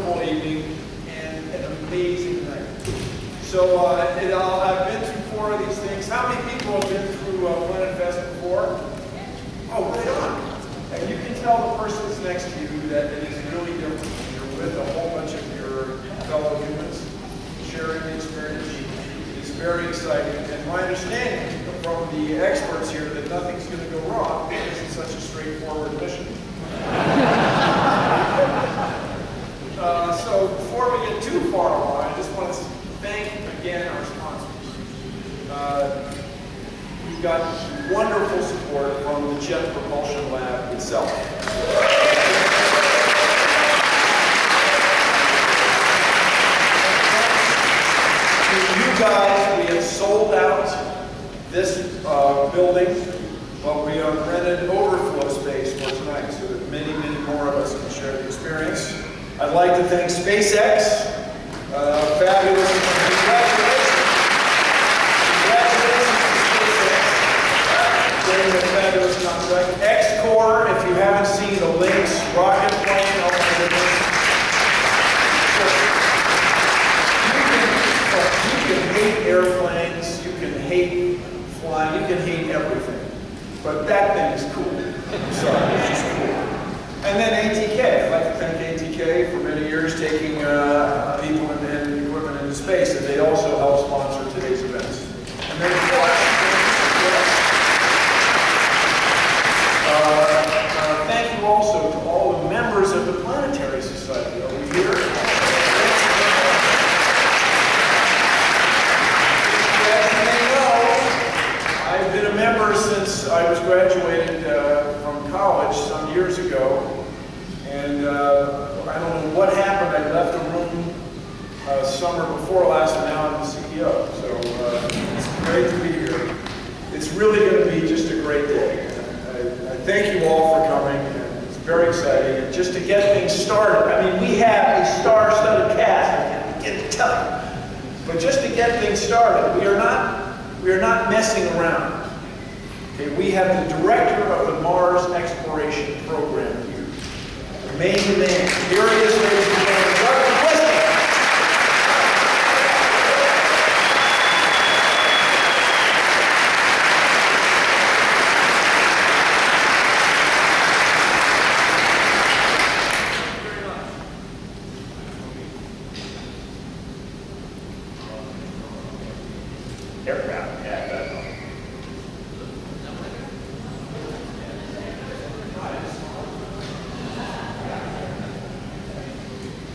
wonderful evening and an amazing night. So I've been through 4 of these things. How many people have been through Planetfest before? Oh, right on. And you can tell the person next to you that it is really different. You're with a whole bunch of your fellow humans, sharing the experience. It's very exciting. And my understanding from the experts here that nothing's going to go wrong because it's such a straightforward mission. So before we get too far along, I just want to thank again our sponsors. We've got wonderful support from the Jet Propulsion Lab itself. You guys, we have sold out this building, but we have rented overflow space for tonight so that many, many more of us can share the experience. I'd like to thank SpaceX. Fabulous. Congratulations. Congratulations to SpaceX. Getting a fabulous contract. X-Core, if you haven't seen the links, rocket plane, oh my goodness. You can hate airplanes, you can hate flying, you can hate everything. But that thing is cool. I'm sorry, it's just cool. And then ATK. I'd like to thank ATK for many years taking people and equipment into space, and they also help sponsor today's events. And then, of course, thank you also to all the members of the Planetary Society over here. As you may know, I've been a member since I was graduated from college some years ago, and I don't know what happened. I left the room summer before last, and now I'm the CEO. So it's great to be here. It's really going to be just a great day. I thank you all for coming, and it's very exciting. And just to get things started, I mean, we have a star-studded cast, I can't begin to tell you. But just to get things started, we are not messing around. Okay, we have the director of the Mars Exploration Program here. The main man. Here he is, ladies and gentlemen. Aircraft, yeah,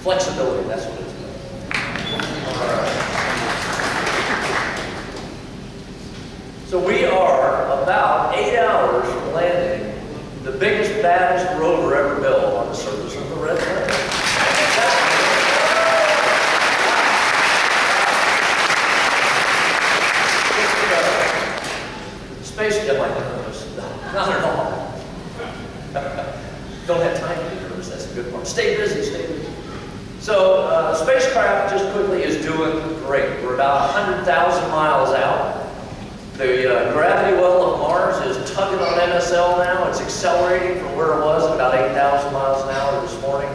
flexibility, that's what it's about. So we are about 8 hours from landing the biggest, baddest rover ever built on the surface of the red planet. Space, am I nervous? Not at all. Don't have time to be nervous, that's a good part. Stay busy, stay busy. So, spacecraft, just quickly, is doing great. We're about 100,000 miles out. The gravity well of Mars is tugging on MSL now. It's accelerating from where it was at about 8,000 miles an hour this morning.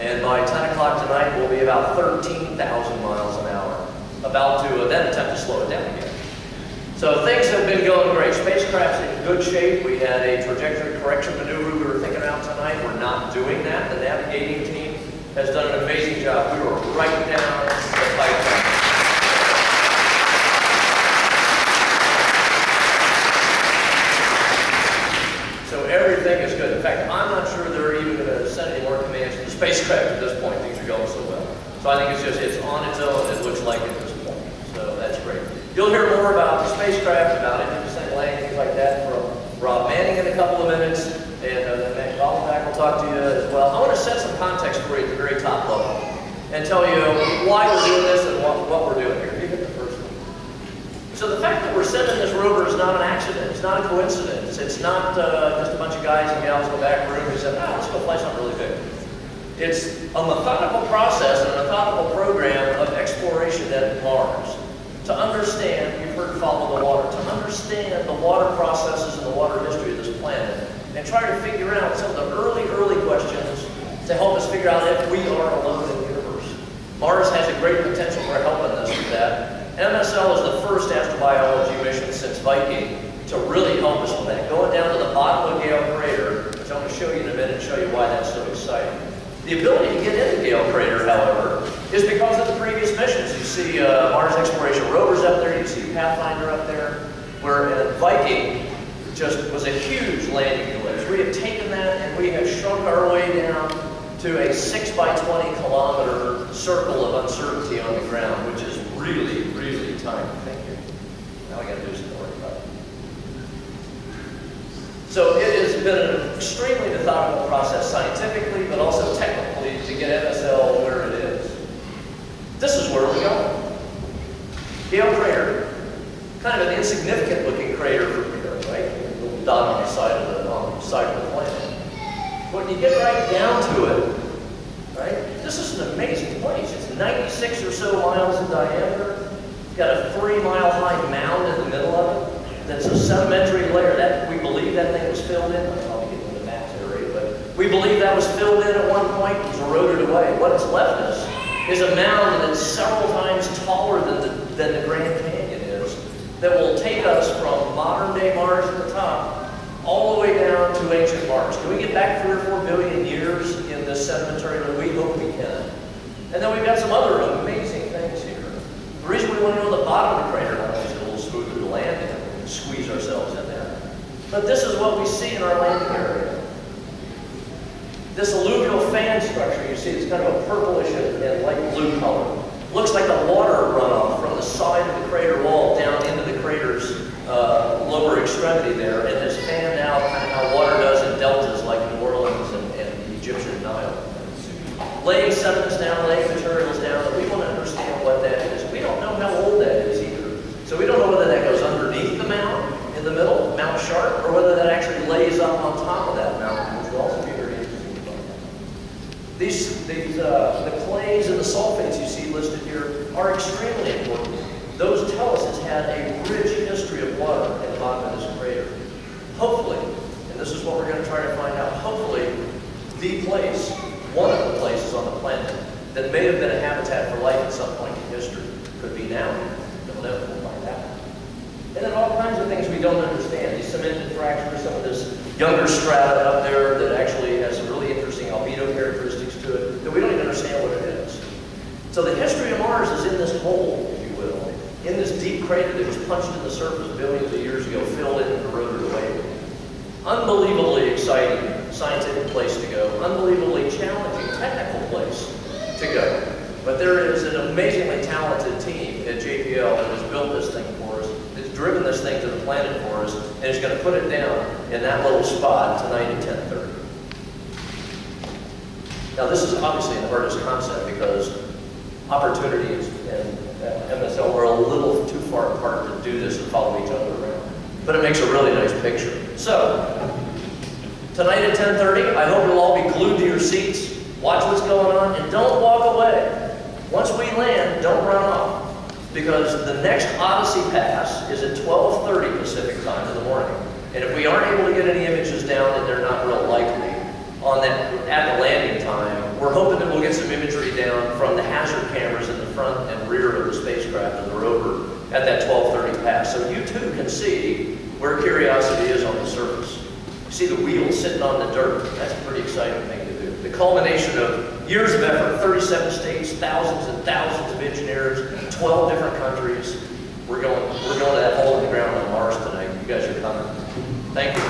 And by 10 o'clock tonight, we'll be about 13,000 miles an hour. About to then attempt to slow it down again. So things have been going great. Spacecraft's in good shape. We had a trajectory correction maneuver we were thinking about tonight. We're not doing that. The navigating team has done an amazing job. We were right down the pipeline. So everything is good. In fact, I'm not sure they're even going to send any more commands to the spacecraft at this point. Things are going so well. So I think it's on its own, it looks like at this point. So that's great. You'll hear more about the spacecraft, about independent landing, things like that from Rob Manning in a couple of minutes, and Matt Goldenbach will talk to you as well. I want to set some context for you at the very top level and tell you why we're doing this and what we're doing here. You get the first one. So the fact that we're sending this rover is not an accident. It's not a coincidence. It's not just a bunch of guys and gals in the back room who said, let's go fly something really big. It's a methodical process and a methodical program of exploration at Mars. To understand, you've heard follow the water, to understand the water processes and the water history of this planet, and try to figure out some of the early questions to help us figure out if we are alone in the universe. Viking to really help us with that. Going down to the bottom of Gale Crater, which I'm going to show you in a minute and show you why that's so exciting. The ability to get into Gale Crater, however, is because of the previous missions. You see Mars exploration rovers up there, you see Pathfinder up there, where Viking just was a huge landing device. We have taken that and we have shrunk our way down to a 6 by 20 kilometer circle of uncertainty on the ground, which is really, really tiny. Thank you. Now I got to do some work about it. So it has been an extremely methodical process scientifically, but also technically to get MSL where it is. This is where we're going. Gale Crater, kind of an insignificant looking crater from here, right? A little dot on the side of the planet. When you get right down to it, right? This is an amazing place. It's 96 or so miles in diameter. It's got a 3-mile high mound in the middle of it. That's a sedimentary layer. That we believe that thing was filled in. I'll probably get into the maps area, but we believe that was filled in at one point. It was eroded away. What it's left us is a mound that's several times taller than the Grand Canyon is, that will take us from modern-day Mars at the top all the way down to ancient Mars. Can we get back 3 or 4 billion years in this sedimentary layer? We hope we can. And then we've got some other amazing things here. The reason we want to go to the bottom of the crater, not only is it a little smoother to land in, and squeeze ourselves in there, but this is what we see in our landing area. This alluvial fan structure you see, it's kind of a purplish and light blue color. Looks like a water runoff from the side of the crater wall down into the crater's lower extremity there, and has fanned out kind of how water does in deltas like New Orleans and the Egyptian Nile. Laying sediments down, laying materials down, but we want to understand what that is. We don't know how old that is either. So we don't know whether that goes underneath the mound in the middle, Mount Sharp, or whether that actually lays up on top of that mountain, which will also be very interesting to find out. The clays and the sulfates you see listed here are extremely important. Those tell us it's had a rich history of water in the bottom of this crater. Hopefully, and this is what we're going to try to find out, hopefully the place, one of the places on the planet that may have been a habitat for life at some point in history, could be now. We'll never find out. And then all kinds of things we don't understand. These cemented fractures, some of this younger strata up there that actually has some really interesting albedo characteristics to it that we don't even understand what it is. So the history of Mars is in this hole, if you will, in this deep crater that was punched in the surface billions of years ago, filled in and eroded away. Unbelievably exciting scientific place to go, unbelievably challenging technical place to go. But there is an amazingly talented team at JPL that has built this thing for us, that's driven this thing to the planet for us, and is going to put it down in that little spot tonight at 10:30. Now this is obviously an artist concept because opportunities and MSL are a little too far apart to do this and follow each other around. But it makes a really nice picture. So, tonight at 10:30, I hope you'll all be glued to your seats, watch what's going on, and don't walk away. Once we land, don't run off. Because the next Odyssey pass is at 12:30 Pacific time in the morning. And if we aren't able to get any images down, and they're not real likely, on that at the landing time, we're hoping that we'll get some imagery down from the hazard cameras in the front and rear of the spacecraft and the rover at that 12:30 pass. So you too can see where Curiosity is on the surface. You see the wheels sitting on the dirt. That's a pretty exciting thing to do. The culmination of years of effort, 37 states, thousands and thousands of engineers, 12 different countries. We're going to that hole in the ground on Mars tonight. You guys are coming. Thank you.